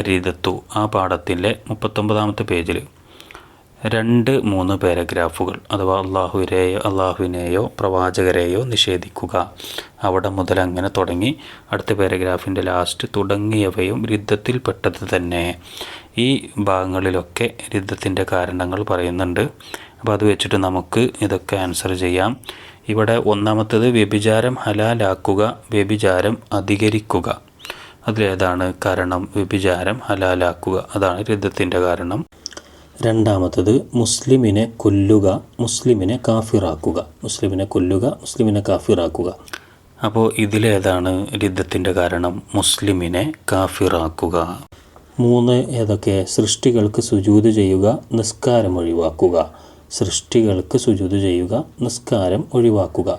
റിദ്ദത്തു. ആ പാഠത്തിലെ 39ാമത്തെ പേജിൽ 2-3 പാരഗ്രാഫുകൾ അഥവാ അള്ളാഹുവിനെയോ പ്രവാചകരെയോ നിഷേധിക്കുക. അവിടെ മുതൽ അങ്ങനെ തുടങ്ങി അടുത്ത പാരഗ്രാഫിൻ്റെ ലാസ്റ്റ് തുടങ്ങിയവയും റിദ്ദത്തിൽപ്പെട്ടത് തന്നെ. ഈ ഭാഗങ്ങളിലൊക്കെ റിദ്ദത്തിൻ്റെ കാരണങ്ങൾ പറയുന്നുണ്ട്. അപ്പോൾ അത് വെച്ചിട്ട് നമുക്ക് ഇതൊക്കെ ആൻസർ ചെയ്യാം. ഇവിടെ 1ാമത്തേത് വ്യഭിചാരം ഹലാലാക്കുക, വ്യഭിചാരം അധികരിക്കുക. അതിലേതാണ് കാരണം? വ്യഭിചാരം ഹലാലാക്കുക, അതാണ് റിദ്ദത്തിൻ്റെ കാരണം. 2ാമത്തേത് മുസ്ലിമിനെ കൊല്ലുക, മുസ്ലിമിനെ കാഫിറാക്കുക. മുസ്ലിമിനെ കൊല്ലുക, മുസ്ലിമിനെ കാഫിറാക്കുക. അപ്പോൾ ഇതിലേതാണ് റിദ്ദത്തിൻ്റെ കാരണം? മുസ്ലിമിനെ കാഫിറാക്കുക. 3 ഏതൊക്കെ? സൃഷ്ടികൾക്ക് സുജൂദ് ചെയ്യുക, നിസ്കാരം ഒഴിവാക്കുക. സൃഷ്ടികൾക്ക് സുജൂദ് ചെയ്യുക, നിസ്കാരം ഒഴിവാക്കുക.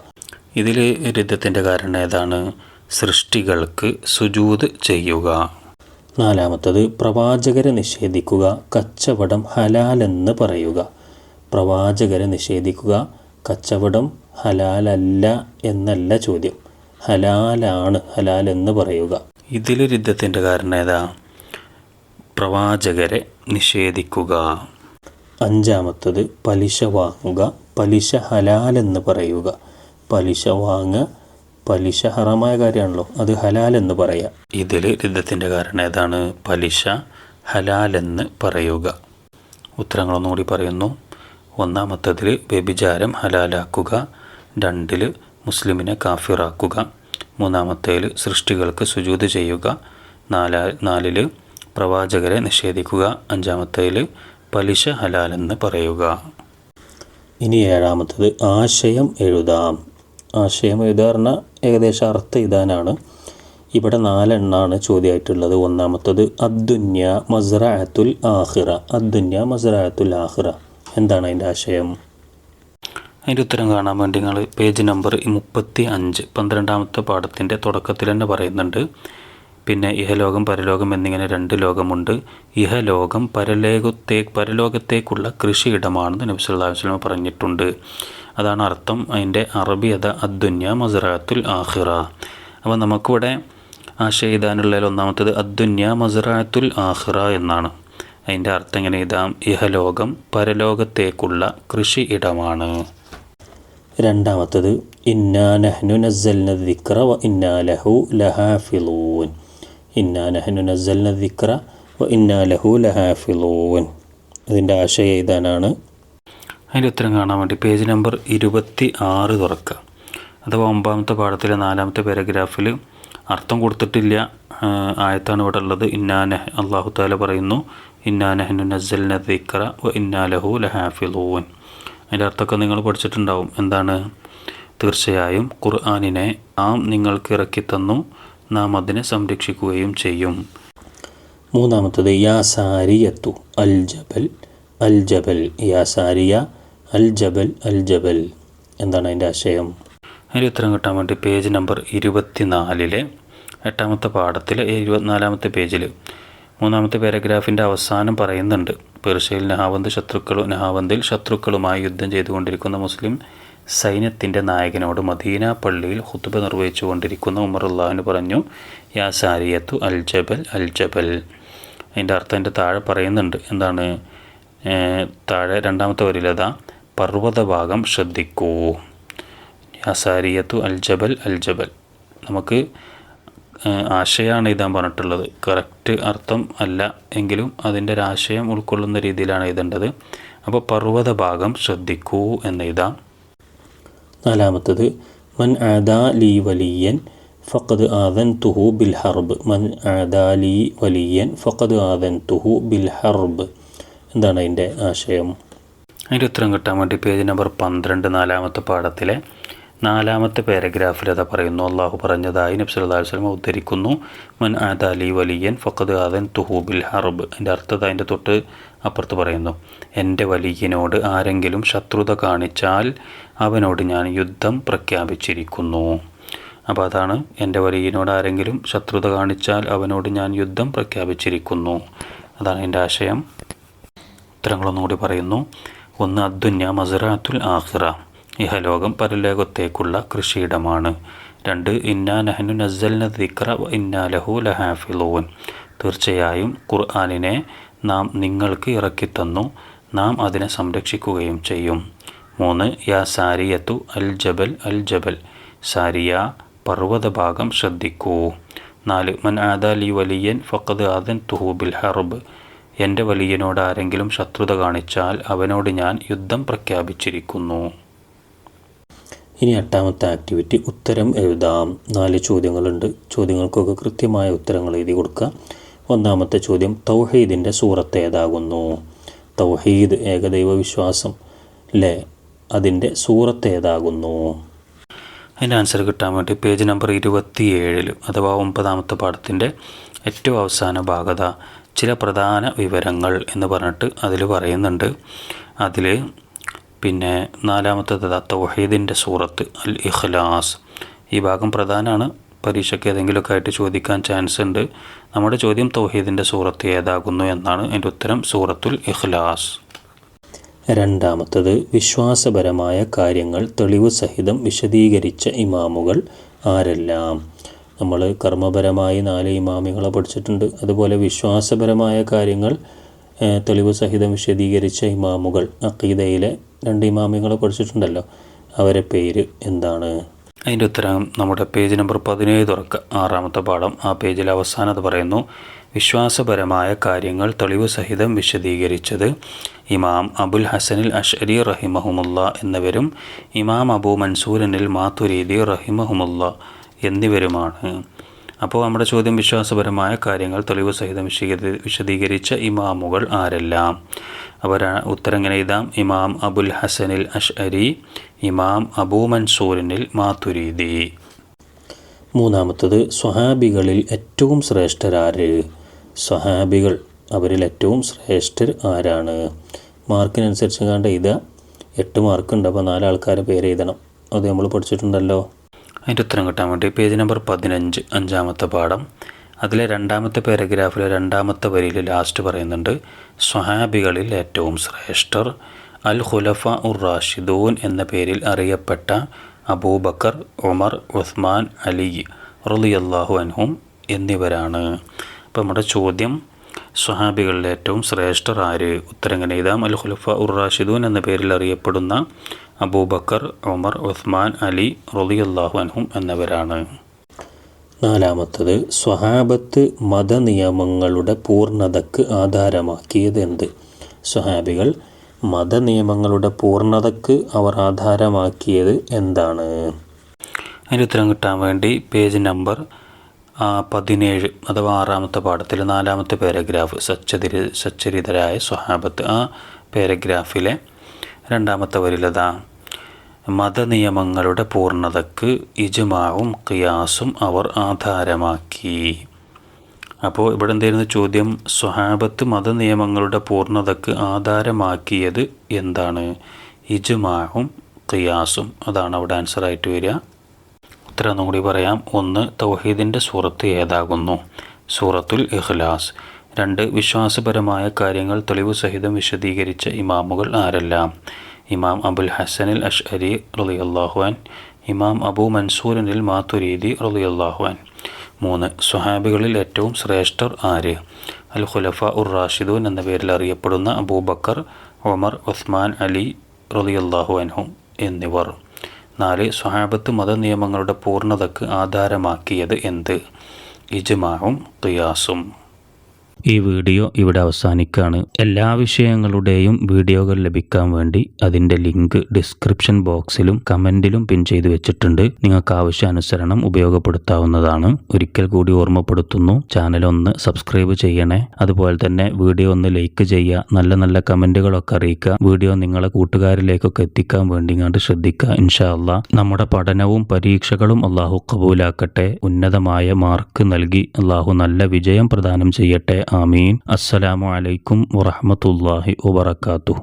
ഇതിൽ റിദ്ദത്തിൻ്റെ കാരണം ഏതാണ്? സൃഷ്ടികൾക്ക് സുജൂദ് ചെയ്യുക. 4ാമത്തേത് പ്രവാചകരെ നിഷേധിക്കുക, കച്ചവടം ഹലാലെന്ന് പറയുക. പ്രവാചകരെ നിഷേധിക്കുക, കച്ചവടം ഹലാലല്ല എന്നല്ല ചോദ്യം, ഹലാലാണ്, ഹലാലെന്ന് പറയുക. ഇതിൽ റിദ്ദത്തിൻ്റെ കാരണം ഏതാ? പ്രവാചകരെ നിഷേധിക്കുക. അഞ്ചാമത്തത് പലിശ വാങ്ങുക, പലിശ ഹലാലെന്ന് പറയുക. പലിശ വാങ്ങുക, പലിശ ഹറാമായ കാര്യമാണല്ലോ, അത് ഹലാലെന്ന് പറയുക. ഇതിൽ രിദ്ദത്തിൻ്റെ കാരണം ഏതാണ്? പലിശ ഹലാലെന്ന് പറയുക. ഉത്തരങ്ങളൊന്നുകൂടി പറയുന്നു. ഒന്നാമത്തതിൽ വ്യഭിചാരം ഹലാലാക്കുക, 2 മുസ്ലിമിനെ കാഫിറാക്കുക, 3 സൃഷ്ടികൾക്ക് സുജൂദ് ചെയ്യുക, 4 പ്രവാചകരെ നിഷേധിക്കുക, 5 പലിശ ഹലാലെന്ന് പറയുക. ഇനി 7 ആശയം എഴുതാം. ആശയം എഴുതാറുന്ന ഏകദേശം അർത്ഥം എഴുതാനാണ്. ഇവിടെ 4 എണ്ണമാണ് ചോദ്യമായിട്ടുള്ളത്. ഒന്നാമത്തത് അദ്ദുന്യ മസ്റഅത്തുൽ ആഖിറ. അദ്ദുന്യ മസ്റഅത്തുൽ ആഖിറ എന്താണ് അതിൻ്റെ ആശയം? അതിൻ്റെ ഉത്തരം കാണാൻ വേണ്ടി നിങ്ങൾ പേജ് നമ്പർ 35 12ാമത്തെ പാഠത്തിൻ്റെ തുടക്കത്തിൽ തന്നെ പറയുന്നുണ്ട്. പിന്നെ ഇഹലോകം പരലോകം എന്നിങ്ങനെ 2 ലോകമുണ്ട്. ഇഹലോകം പരലോകത്തേക്കുള്ള കൃഷിയിടമാണെന്ന് നബി സല്ലല്ലാഹു അലൈഹി വസല്ലം പറഞ്ഞിട്ടുണ്ട്. അതാണ് അർത്ഥം. അതിൻ്റെ അറബി അദ്ദുന്യ മസ്റഅത്തുൽ ആഖിറ. അപ്പോൾ നമുക്കിവിടെ ആശയം എഴുതാനുള്ളതിൽ ഒന്നാമത്തത് അദ്ദുന്യ മസ്റഅത്തുൽ ആഖിറ എന്നാണ്. അതിൻ്റെ അർത്ഥം എങ്ങനെ എഴുതാം? ഇഹലോകം പരലോകത്തേക്കുള്ള കൃഷി ഇടമാണ്. രണ്ടാമത്തത് ഇന്നാ നഹ്നു നസ്സൽന ദിക്റ വ ഇന്നാ ലഹു ലഹാഫിളൂൻ. ഇന്നാ നഹ്നു നസ്സൽന ദിക്റ വ ഇന്നാ ലഹു ലഹാഫിളൂൻ. ഇതിൻ്റെ ആശയം എഴുതാനാണ്. അതിൻ്റെ ഉത്തരം കാണാൻ വേണ്ടി പേജ് നമ്പർ 26 തുറക്കുക. അഥവാ 9ാമത്തെ പാഠത്തിലെ 4ാമത്തെ പാരഗ്രാഫിൽ അർത്ഥം കൊടുത്തിട്ടില്ല ആയത്താണ് ഇവിടെ ഉള്ളത്. അല്ലാഹു തആല പറയുന്നു ഇന്നാ നഹ്നു നസ്സൽന ദിക്റ വ ഇന്നാ ലഹു ലഹാഫിളൂൻ. അതിൻ്റെ അർത്ഥമൊക്കെ നിങ്ങൾ പഠിച്ചിട്ടുണ്ടാവും. എന്താണ്? തീർച്ചയായും ഖുർആനിനെ നാം നിങ്ങൾക്ക് ഇറക്കി തന്നു, നാം അതിനെ സംരക്ഷിക്കുകയും ചെയ്യും. 3ാമത്തത് യാ സാരിയത്തു അൽ ജബൽ അൽ ജബൽ. യാ സാരിയ അൽ ജബൽ അൽ ജബൽ എന്താണ് അതിൻ്റെ ആശയം? അതിൻ്റെ ഉത്തരം കിട്ടാൻ വേണ്ടി പേജ് നമ്പർ 24 8ാമത്തെ പാഠത്തിലെ 24ാമത്തെ പേജിൽ 3ാമത്തെ പാരഗ്രാഫിൻ്റെ അവസാനം പറയുന്നുണ്ട്. പേർഷ്യയിൽ നഹാവന്തിൽ ശത്രുക്കളുമായി യുദ്ധം ചെയ്തുകൊണ്ടിരിക്കുന്ന മുസ്ലിം സൈന്യത്തിൻ്റെ നായകനോട് മദീന പള്ളിയിൽ ഖുത്ബ നിർവഹിച്ചു കൊണ്ടിരിക്കുന്ന ഉമർ അള്ളാഹുവിന് പറഞ്ഞു, യാ സാരിയത്തു അൽ ജബൽ അൽ ജബൽ. അതിൻ്റെ അർത്ഥം എൻ്റെ താഴെ പറയുന്നുണ്ട്. എന്താണ്? താഴെ 2ാമത്തെ വരിയിലതാ പർവ്വതഭാഗം ശ്രദ്ധിക്കൂ. യാ സാരിയത്തു അൽ ജബൽ അൽ ജബൽ. നമുക്ക് ആശയമാണ് എഴുതാൻ പറഞ്ഞിട്ടുള്ളത്. കറക്റ്റ് അർത്ഥം അല്ല എങ്കിലും അതിൻ്റെ ഒരു ആശയം ഉൾക്കൊള്ളുന്ന രീതിയിലാണ് എഴുതേണ്ടത്. അപ്പോൾ പർവ്വതഭാഗം ശ്രദ്ധിക്കൂ എന്നെഴുതാം. 4ാമത്തത് മൻ ആദാ ലീ വലിയൻ ഫഖദ് ആദൻതുഹു ബിൽ ഹർബ്. മൻ ആദാ ലീ വലിയൻ ഫഖദ് ആദൻതുഹു ബിൽ ഹർബ് എന്താണ് അതിൻ്റെ ആശയം? അതിൻ്റെ ഉത്തരം കിട്ടാൻ വേണ്ടി പേജ് നമ്പർ 12 4ാമത്തെ പാഠത്തിലെ 4ാമത്തെ പാരഗ്രാഫിൽ അത് പറയുന്നു. അള്ളാഹു പറഞ്ഞതായി നബി സല്ലല്ലാഹു അലൈഹി വസല്ലം ഉദ്ധരിക്കുന്നു, മൻ ആദാ ലീ വലിയൻ ഫഖദ് ആദൻതുഹു ബിൽ ഹർബ്. അതിൻ്റെ അർത്ഥം അതിൻ്റെ തൊട്ട് അപ്പുറത്ത് പറയുന്നു, എൻ്റെ വലിയനോട് ആരെങ്കിലും ശത്രുത കാണിച്ചാൽ അവനോട് ഞാൻ യുദ്ധം പ്രഖ്യാപിച്ചിരിക്കുന്നു. അപ്പോൾ അതാണ് എൻ്റെ വലിയനോട് ആരെങ്കിലും ശത്രുത കാണിച്ചാൽ അവനോട് ഞാൻ യുദ്ധം പ്രഖ്യാപിച്ചിരിക്കുന്നു. അതാണ് എൻ്റെ ആശയം. ഉത്തരങ്ങളൊന്നുകൂടി പറയുന്നു. 1 അദ്ദുന്യ മസ്റഅത്തുൽ ആഖിറ. ഇഹലോകം പരലോകത്തേക്കുള്ള കൃഷിയിടമാണ്. 2 ഇന്നാ നഹ്നു നസ്സൽന ദിക്റ വ ഇന്നാ ലഹു ലഹാഫിളൂൻ. തീർച്ചയായും ഖുർആനിനെ നാം നിങ്ങൾക്ക് ഇറക്കി തന്നു, നാം അതിനെ സംരക്ഷിക്കുകയും ചെയ്യും. 3 യാ സാരിയത്തു അൽ ജബൽ അൽ ജബൽ. സാരിയ പർവ്വതഭാഗം ശ്രദ്ധിക്കൂ. 4 മൻ ആദാ ലി വലിയൻ ഫഖദ് ആദൻതുഹു ബിൽ ഹർബ്. എൻ്റെ വലിയനോട് ആരെങ്കിലും ശത്രുത കാണിച്ചാൽ അവനോട് ഞാൻ യുദ്ധം പ്രഖ്യാപിച്ചിരിക്കുന്നു. ഇനി 8ാമത്തെ ആക്ടിവിറ്റി ഉത്തരം എഴുതാം. 4 ചോദ്യങ്ങളുണ്ട്. ചോദ്യങ്ങൾക്കൊക്കെ കൃത്യമായ ഉത്തരങ്ങൾ എഴുതി കൊടുക്കുക. 1ാമത്തെ ചോദ്യം തൗഹീദിൻ്റെ സൂറത്ത് ഏതാകുന്നു? തൗഹീദ് ഏകദൈവ വിശ്വാസം അല്ലേ, അതിൻ്റെ സൂറത്ത് ഏതാകുന്നു? അതിൻ്റെ ആൻസർ കിട്ടാൻ വേണ്ടി പേജ് നമ്പർ 27 അഥവാ 9ാമത്തെ പാഠത്തിൻ്റെ ഏറ്റവും അവസാന ഭാഗത ചില പ്രധാന വിവരങ്ങൾ എന്ന് പറഞ്ഞിട്ട് അതിൽ പറയുന്നുണ്ട്. അതിൽ പിന്നെ 4ാമത്തേത് തൗഹീദിൻ്റെ സൂറത്ത് അൽ ഇഖ്ലാസ്. ഈ ഭാഗം പ്രധാനമാണ്. പരീക്ഷയ്ക്ക് ഏതെങ്കിലുമൊക്കെ ആയിട്ട് ചോദിക്കാൻ ചാൻസ് ഉണ്ട്. നമ്മുടെ ചോദ്യം തൗഹീദിൻ്റെ സൂറത്ത് ഏതാകുന്നു എന്നാണ്. അതിൻ്റെ ഉത്തരം സൂറത്തുൽ ഇഖ്ലാസ്. 2ാമത്തേത് വിശ്വാസപരമായ കാര്യങ്ങൾ തെളിവ് സഹിതം വിശദീകരിച്ച ഇമാമുകൾ ആരെല്ലാം? നമ്മൾ കർമ്മപരമായി 4 ഇമാമികളെ പഠിച്ചിട്ടുണ്ട്. അതുപോലെ വിശ്വാസപരമായ കാര്യങ്ങൾ തെളിവ് സഹിതം വിശദീകരിച്ച ഇമാമുകൾ, അഖീദയിലെ 2 ഇമാമികളെ പഠിച്ചിട്ടുണ്ടല്ലോ, അവരെ പേര് എന്താണ്? അതിൻ്റെ ഉത്തരം നമ്മുടെ പേജ് നമ്പർ 17 തുറക്കുക, 6-ാമത്തെ പാഠം. ആ പേജിൽ അവസാനം അത് പറയുന്നു: വിശ്വാസപരമായ കാര്യങ്ങൾ തെളിവ് സഹിതം വിശദീകരിച്ചത് ഇമാം അബുൽ ഹസനിൽ അഷ്അരി റഹിമഹുമുല്ല എന്നിവരും ഇമാം അബൂ മൻസൂരിനിൽ മാതുരീദി റഹിമഹുമുല്ല എന്നിവരുമാണ്. അപ്പോൾ നമ്മുടെ ചോദ്യം, വിശ്വാസപരമായ കാര്യങ്ങൾ തെളിവ് സഹിതം വിശദീകരിച്ച ഇമാമുകൾ ആരെല്ലാം? ഉത്തരം ഇങ്ങനെ എഴുതാം: ഇമാം അബുൽ ഹസനിൽ അഷ്അരി, ഇമാം അബൂ മൻസൂരിനിൽ മാതുരീദി. 3-ാമത്തത്, സ്വഹാബികളിൽ ഏറ്റവും ശ്രേഷ്ഠരാര്? സ്വഹാബികൾ, അവരിൽ ഏറ്റവും ശ്രേഷ്ഠർ ആരാണ്? മാർക്കിനനുസരിച്ച് കണ്ട് എഴുതുക. 8 മാർക്കുണ്ട്, അപ്പോൾ 4 ആൾക്കാരെ പേര് എഴുതണം. അത് നമ്മൾ പഠിച്ചിട്ടുണ്ടല്ലോ. അതിൻ്റെ ഉത്തരം കിട്ടാൻ വേണ്ടി പേജ് നമ്പർ 15, 5-ാമത്തെ പാഠം. അതിലെ 2-ാമത്തെ പാരഗ്രാഫിലെ 2-ാമത്തെ വരിയിൽ ലാസ്റ്റ് പറയുന്നുണ്ട്: സ്വഹാബികളിൽ ഏറ്റവും ശ്രേഷ്ഠർ അൽ ഖുലഫ ഉർ റാഷിദൂൻ എന്ന പേരിൽ അറിയപ്പെട്ട അബൂബക്കർ, ഉമർ, ഉസ്മാൻ, അലി റളിയല്ലാഹു അൻഹും എന്നിവരാണ്. അപ്പോൾ നമ്മുടെ ചോദ്യം, സ്വഹാബികളിലെ ഏറ്റവും ശ്രേഷ്ഠർ ആര്? ഉത്തരം ഇങ്ങനെ എഴുതാം: അൽ ഖുലഫ ഉർ റാഷിദൂൻ എന്ന പേരിൽ അറിയപ്പെടുന്ന അബൂബക്കർ, ഉമർ, ഉസ്മാൻ, അലി റളിയല്ലാഹു അൻഹും എന്നിവരാണ്. 4-ാമത്തത്, സ്വഹാബത്ത് മതനിയമങ്ങളുടെ പൂർണ്ണതയ്ക്ക് ആധാരമാക്കിയത് എന്ത്? സ്വഹാബികൾ മതനിയമങ്ങളുടെ പൂർണ്ണതയ്ക്ക് അവർ ആധാരമാക്കിയത് എന്താണ്? അതിൻ്റെ ഉത്തരം കിട്ടാൻ വേണ്ടി പേജ് നമ്പർ 17 അഥവാ 6-ാമത്തെ പാഠത്തിൽ 4-ാമത്തെ പാരഗ്രാഫ്, സച്ചരിതരായ സ്വഹാബത്ത്, ആ പാരഗ്രാഫിലെ 2-ാമത്തെ വരിലതാ: മതനിയമങ്ങളുടെ പൂർണ്ണതയ്ക്ക് ഇജ്മാഉം ഖിയാസും അവർ ആധാരമാക്കി. അപ്പോൾ ഇവിടെ എന്തായിരുന്നു ചോദ്യം? സ്വഹാബത്ത് മതനിയമങ്ങളുടെ പൂർണ്ണതയ്ക്ക് ആധാരമാക്കിയത് എന്താണ്? ഇജ്മാഉം ഖിയാസും. അതാണ് അവിടെ ആൻസറായിട്ട് വരിക. ഉത്തരം ഒന്നും കൂടി പറയാം. 1, തൗഹീദിൻ്റെ സൂറത്ത് ഏതാകുന്നു? സൂറത്തുൽ ഇഖ്ലാസ്. 2, വിശ്വാസപരമായ കാര്യങ്ങൾ തെളിവ് സഹിതം വിശദീകരിച്ച ഇമാമുകൾ ആരെല്ലാം? ഇമാം അബുൽ ഹസനിൽ അഷ്അരി റളിയല്ലാഹു അൻ, ഇമാം അബൂ മൻസൂരിനിൽ മാതുരീദി റളിയല്ലാഹു അൻ. 3, സ്വഹാബികളിൽ ഏറ്റവും ശ്രേഷ്ഠർ ആര്? അൽ ഖുലഫ ഉർ റാഷിദൂൻ എന്ന പേരിൽ അറിയപ്പെടുന്ന അബൂബക്കർ, ഉമർ, ഉസ്മാൻ, അലി റളിയല്ലാഹു അൻഹും എന്നിവർ. 4, സ്വഹാബത്ത് മതനിയമങ്ങളുടെ പൂർണ്ണതയ്ക്ക് ആധാരമാക്കിയത് എന്ത്? ഇജ്മാഉം ഖിയാസും. ഈ വീഡിയോ ഇവിടെ അവസാനിക്കുകയാണ്. എല്ലാ വിഷയങ്ങളുടെയും വീഡിയോകൾ ലഭിക്കാൻ വേണ്ടി അതിൻ്റെ ലിങ്ക് ഡിസ്ക്രിപ്ഷൻ ബോക്സിലും കമൻറ്റിലും പിൻ ചെയ്ത് വെച്ചിട്ടുണ്ട്. നിങ്ങൾക്ക് ആവശ്യാനുസരണം ഉപയോഗപ്പെടുത്താവുന്നതാണ്. ഒരിക്കൽ കൂടി ഓർമ്മപ്പെടുത്തുന്നു, ചാനൽ ഒന്ന് സബ്സ്ക്രൈബ് ചെയ്യണേ. അതുപോലെ തന്നെ വീഡിയോ ഒന്ന് ലൈക്ക് ചെയ്യുക, നല്ല നല്ല കമൻറ്റുകളൊക്കെ അറിയിക്കുക. വീഡിയോ നിങ്ങളെ കൂട്ടുകാരിലേക്കൊക്കെ എത്തിക്കാൻ വേണ്ടി ഇങ്ങോട്ട് ശ്രദ്ധിക്കുക. ഇൻഷാ അല്ലാഹ് നമ്മുടെ പഠനവും പരീക്ഷകളും അള്ളാഹു കബൂലാക്കട്ടെ. ഉന്നതമായ മാർക്ക് നൽകി അള്ളാഹു നല്ല വിജയം പ്രദാനം ചെയ്യട്ടെ. ആമീൻ. അസ്സലാമു അലൈക്കും വറഹ്മത്തുള്ളാഹി വബറകാതുഹു.